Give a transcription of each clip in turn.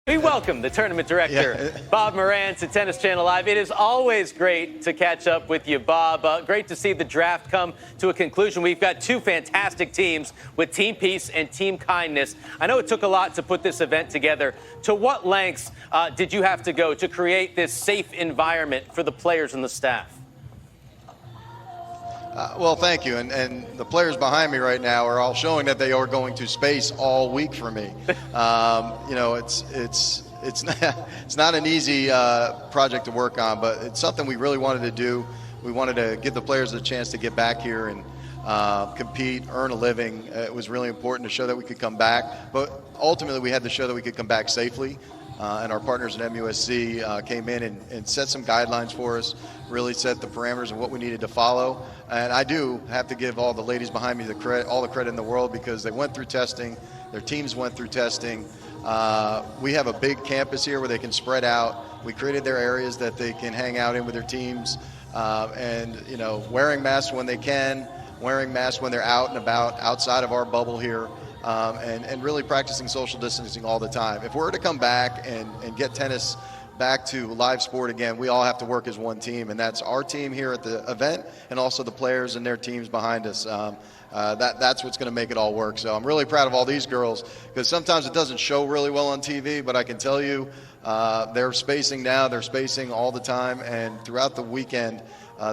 We welcome the tournament director, Bob Moran, to Tennis Channel Live. It is always great to catch up with you, Bob. Great to see the draft come to a conclusion. We've got two fantastic teams with Team Peace and Team Kindness. I know it took a lot to put this event together. To what lengths did you have to go to create this safe environment for the players and the staff? Well, thank you. And the players behind me right now are all showing that they are going to space all week for me. You know, it's not an easy project to work on, but it's something we really wanted to do. We wanted to give the players a chance to get back here and compete, earn a living. It was really important to show that we could come back, but ultimately we had to show that we could come back safely. And our partners at MUSC came in and set some guidelines for us, really set the parameters of what we needed to follow. And I do have to give all the ladies behind me all the credit in the world, because they went through testing, their teams went through testing. We have a big campus here where they can spread out. We created their areas that they can hang out in with their teams, and you know, wearing masks when they can, wearing masks when they're out and about outside of our bubble here. And really practicing social distancing all the time. If we're to come back and get tennis back to live sport again, we all have to work as one team, and that's our team here at the event and also the players and their teams behind us. That's what's going to make it all work. So I'm really proud of all these girls, because sometimes it doesn't show really well on TV, but I can tell you they're spacing now, they're spacing all the time, and throughout the weekend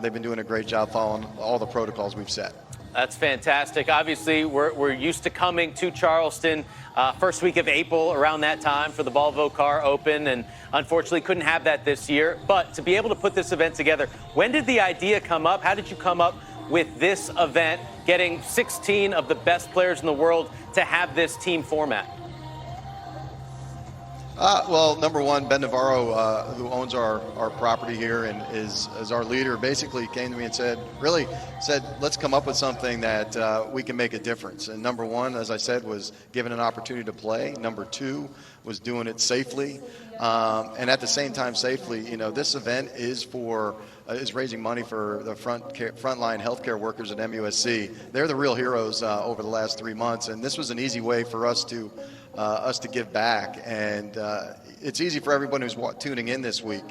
they've been doing a great job following all the protocols we've set. That's fantastic. Obviously, we're used to coming to Charleston first week of April, around that time, for the Volvo Car Open, and unfortunately couldn't have that this year. But to be able to put this event together, when did the idea come up? How did you come up with this event, getting 16 of the best players in the world to have this team format? Well, number one, Ben Navarro, who owns our property here and is our leader, basically came to me and said, let's come up with something that we can make a difference. And number one, as I said, was giving an opportunity to play. Number two was doing it safely. And at the same time, safely, you know, this event is raising money for the frontline healthcare workers at MUSC. They're the real heroes over the last 3 months, and this was an easy way for us to give back. And it's easy for everyone who's tuning in this week.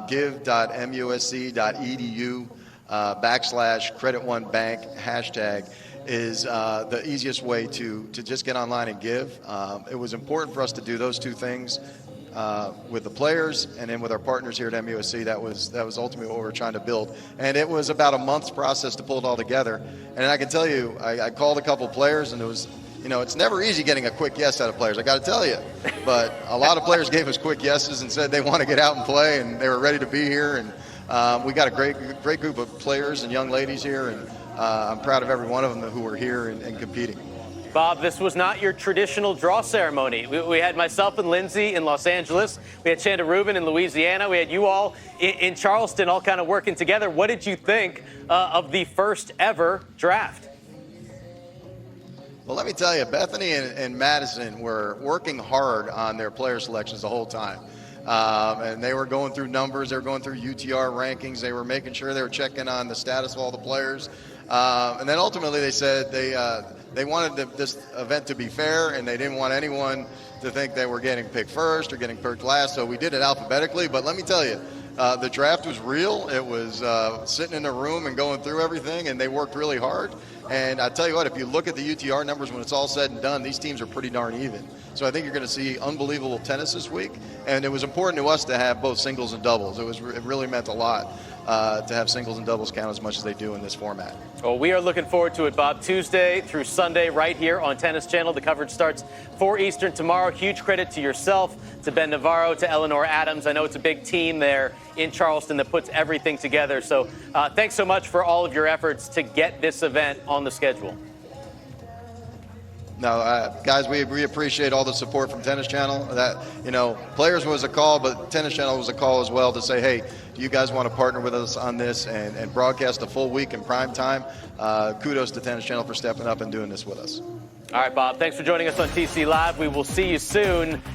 Give.musc.edu /credit1bank hashtag is the easiest way to just get online and give. It was important for us to do those two things with the players and then with our partners here at MUSC. That was ultimately what we were trying to build. And it was about a month's process to pull it all together. And I can tell you, I called a couple players, and it was, you know, it's never easy getting a quick yes out of players, I got to tell you. But a lot of players gave us quick yeses and said they want to get out and play, and they were ready to be here. And we got a great group of players and young ladies here, and I'm proud of every one of them who are here and competing. Bob, this was not your traditional draw ceremony. We had myself and Lindsay in Los Angeles. We had Chanda Rubin in Louisiana. We had you all in Charleston, all kind of working together. What did you think of the first ever draft? Well, let me tell you, Bethany and Madison were working hard on their player selections the whole time. And they were going through numbers, they were going through UTR rankings, they were making sure they were checking on the status of all the players. And then ultimately they said they wanted this event to be fair, and they didn't want anyone to think they were getting picked first or getting picked last, so we did it alphabetically. But let me tell you, the draft was real. It was sitting in a room and going through everything, and they worked really hard. And I tell you what, if you look at the UTR numbers when it's all said and done, these teams are pretty darn even. So I think you're going to see unbelievable tennis this week. And it was important to us to have both singles and doubles. It really meant a lot to have singles and doubles count as much as they do in this format. Well, we are looking forward to it, Bob. Tuesday through Sunday right here on Tennis Channel. The coverage starts 4 Eastern tomorrow. Huge credit to yourself, to Ben Navarro, to Eleanor Adams. I know it's a big team there in Charleston that puts everything together. So thanks so much for all of your efforts to get this event on the schedule. No, guys, we appreciate all the support from Tennis Channel. That, you know, players was a call, but Tennis Channel was a call as well to say, hey, do you guys want to partner with us on this and broadcast a full week in prime time? Kudos to Tennis Channel for stepping up and doing this with us. All right, Bob, thanks for joining us on TC Live. We will see you soon.